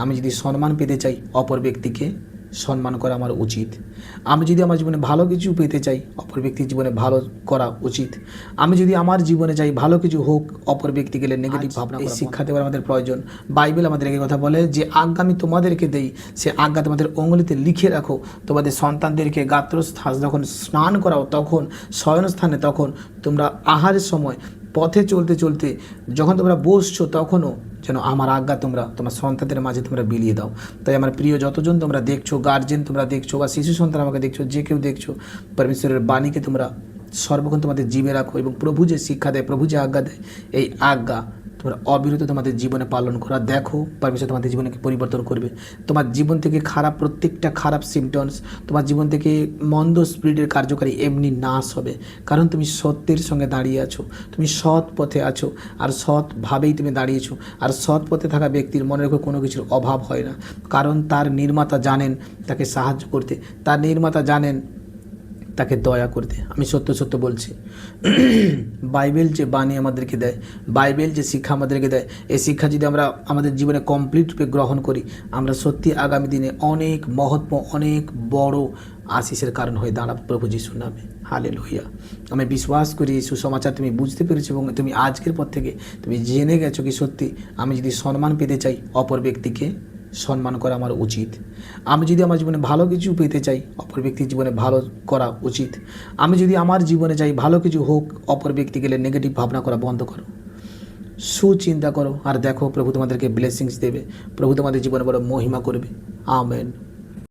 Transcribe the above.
আমি যদি সম্মান পেতে চাই অপর ব্যক্তিকে সম্মান করা আমার উচিত। আমি যদি আমার জীবনে ভালো কিছু পেতে চাই অপর ব্যক্তির জীবনে ভালো করা উচিত। আমি যদি আমার জীবনে চাই ভালো কিছু হোক, অপর ব্যক্তি গেলে নেগেটিভ ভাবনা এই শিক্ষা দেওয়ার আমাদের প্রয়োজন। বাইবেল আমাদের এই কথা বলে যে আজ্ঞা আমি তোমাদেরকে দেই, সে আজ্ঞা তোমাদের অঙ্গুলিতে লিখে রাখো। তোমাদের সন্তানদেরকে গাত্রস্থান যখন স্নান করাও, তখন শয়নস্থানে, তখন তোমরা আহারের সময়, পথে চলতে চলতে যখন তোমরা বসছো, তখনও যেন আমার আজ্ঞা তোমরা তোমার সন্তানদের মাঝে তোমরা বিলিয়ে দাও। তাই আমার প্রিয় যতজন তোমরা দেখছো, গার্জেন তোমরা দেখছো, বা শিশু সন্তান আমাকে দেখছো, যে কেউ দেখছো, পরমেশ্বরের বাণীকে তোমরা সর্বক্ষণ তোমাদের জীবে রাখো এবং প্রভু যে শিক্ষা দেয়, প্রভু যে আজ্ঞা দেয়, এই আজ্ঞা তোমরা অবিরত তোমাদের জীবনে পালন করা। দেখো পরমেশ্বর তোমাদের জীবনকে পরিবর্তন করবে। তোমার জীবন থেকে খারাপ প্রত্যেকটা খারাপ সিমটমস, তোমার জীবন থেকে মন্দ স্পিরিটের কার্যকারী এমনি নাশ হবে। কারণ তুমি সত্যের সঙ্গে দাঁড়িয়ে আছো, তুমি সৎ পথে আছো, আর সৎভাবেই তুমি দাঁড়িয়েছো। আর সৎ পথে থাকা ব্যক্তির মনে রেখো কোনো কিছুর অভাব হয় না, কারণ তার নির্মাতা জানেন তাকে সাহায্য করতে, তার নির্মাতা জানেন তাকে দয়া করতে। আমি সত্য সত্য বলছি, বাইবেল যে বাণী আমাদেরকে দেয়, বাইবেল যে শিক্ষা আমাদেরকে দেয়, এই শিক্ষা যদি আমরা আমাদের জীবনে কমপ্লিট রূপে গ্রহণ করি, আমরা সত্যি আগামী দিনে অনেক মহৎ, অনেক বড় আশিসের কারণ হয়ে দাঁড়াবো প্রভু যিশুর নামে। হালেলুয়া। আমি বিশ্বাস করি এই সুসমাচার তুমি বুঝতে পেরেছো এবং তুমি আজকের পর থেকে তুমি জেনে গেছো কি সত্যি আমি যদি সম্মান পেতে চাই অপর ব্যক্তিকে সম্মান করা আমার উচিত। আমি যদি আমার জীবনে ভালো কিছু পেতে চাই অপর ব্যক্তির জীবনে ভালো করা উচিত। আমি যদি আমার জীবনে চাই ভালো কিছু হোক, অপর ব্যক্তি গেলে নেগেটিভ ভাবনা করা বন্ধ করো, সুচিন্তা করো, আর দেখো প্রভু তোমাদেরকে ব্লেসিংস দেবে, প্রভু তোমাদের জীবনে বড় মহিমা করবে। আমেন।